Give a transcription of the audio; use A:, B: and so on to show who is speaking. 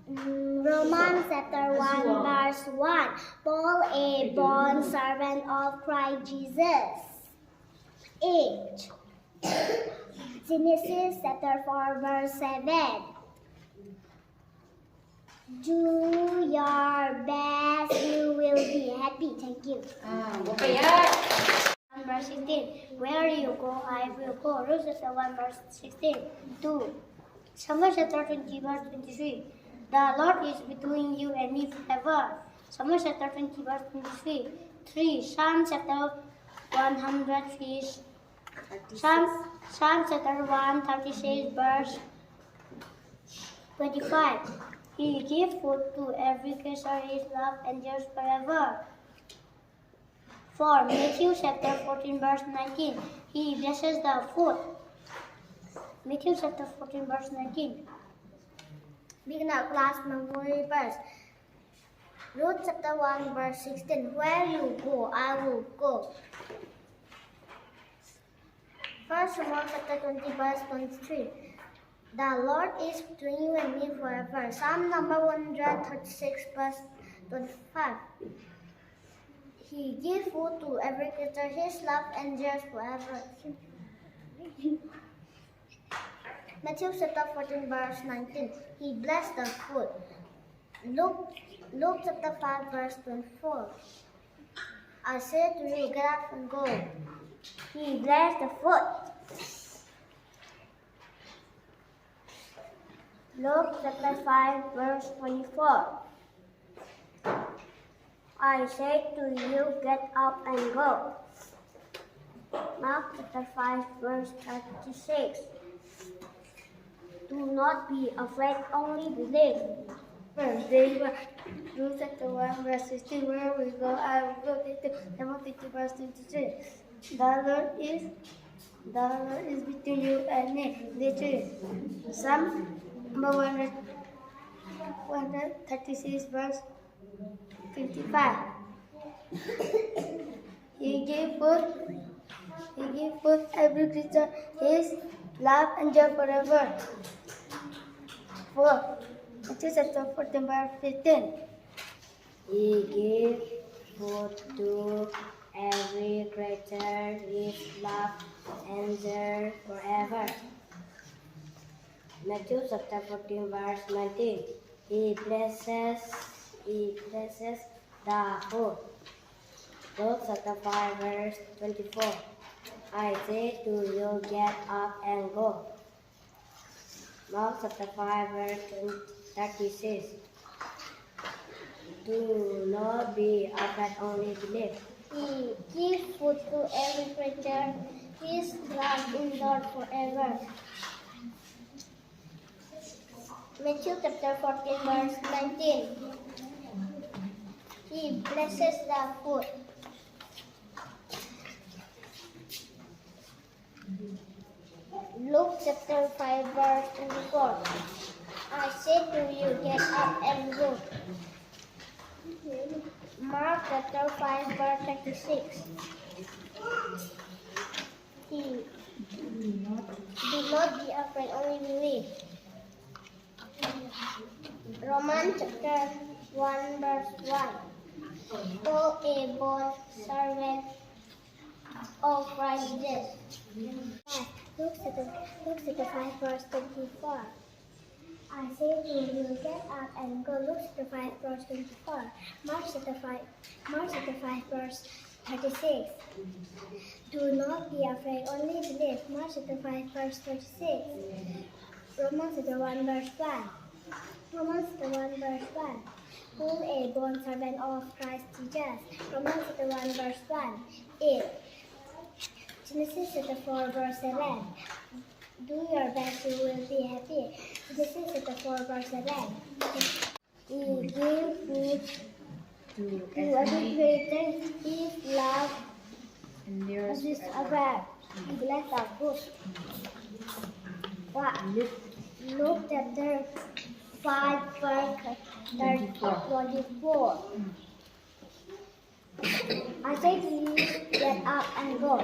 A: Romans chapter 1 verse 1. Paul, a bond servant of Christ Jesus. Age. Genesis chapter 4 verse 7. Do your best, you will be happy. Thank you. Verse 16. Where you go, I will go. Ruth chapter 1 verse 16. 2. Psalm chapter 20 verse 23. The Lord is between you and me forever. Psalm chapter 20 verse 23. 3. Psalm chapter 103. Psalm chapter 136 verse 25. He gives food to every creature. His love endures forever. 4. Matthew chapter 14 verse 19. He blesses the food. Matthew chapter 14 verse 19. Beginner class memory verse. Ruth chapter 1 verse 16. Where you go, I will go. 1 Samuel chapter 20 verse 23. The Lord is between you and me forever. Psalm number 136 verse 25. He gives food to every creature. His love endures forever. Matthew chapter 14 verse 19. He blessed the food. Luke chapter 5 verse 24. I say to you, get up and go. He blessed the food. Luke chapter 5 verse 24. I say to you, get up and go. Mark chapter 5 verse 36. Do not be afraid, only believe. First day, Luke chapter 1 verse 16. Where we go, I will go. Timothy verse 23. The Lord is between you and me. Literally. Psalm number 136 verse 55. He gave food every creature. His love endures forever. 4. Matthew chapter 14 verse 15. He gave food to every creature. His love endures forever. Matthew chapter 14 verse 19. He blesses the food. Luke chapter 5 verse 24. I say to you, get up and go. Mark chapter 5 verse 36. Do not be afraid, only believe. He gives food to every creature. His love endures forever. Matthew chapter 14 verse 19. He blesses the food. Luke chapter 5 verse 24. I say to you, get up and go. Mark chapter 5 verse 36. Do not be afraid, only believe. Romans chapter 1 verse 1. Paul, a bond servant of Christ Jesus. Luke chapter 5 verse 24. I say to you, get up and go. Luke chapter 5 verse 24. Mark chapter 5 verse 36. Do not be afraid, only believe. Mark chapter 5 verse 36. Romans chapter 1 verse 1. Romans chapter 1 verse 1. Paul, a bond servant of Christ Jesus. Romans chapter 1 verse 1. 8. Genesis chapter 4 verse 7. Do your best, you will be happy. Genesis chapter 4 verse 7. He gave food to every creature. His love endures forever. He blessed the food. Luke chapter 5 verse 24. I say to you, get up and go.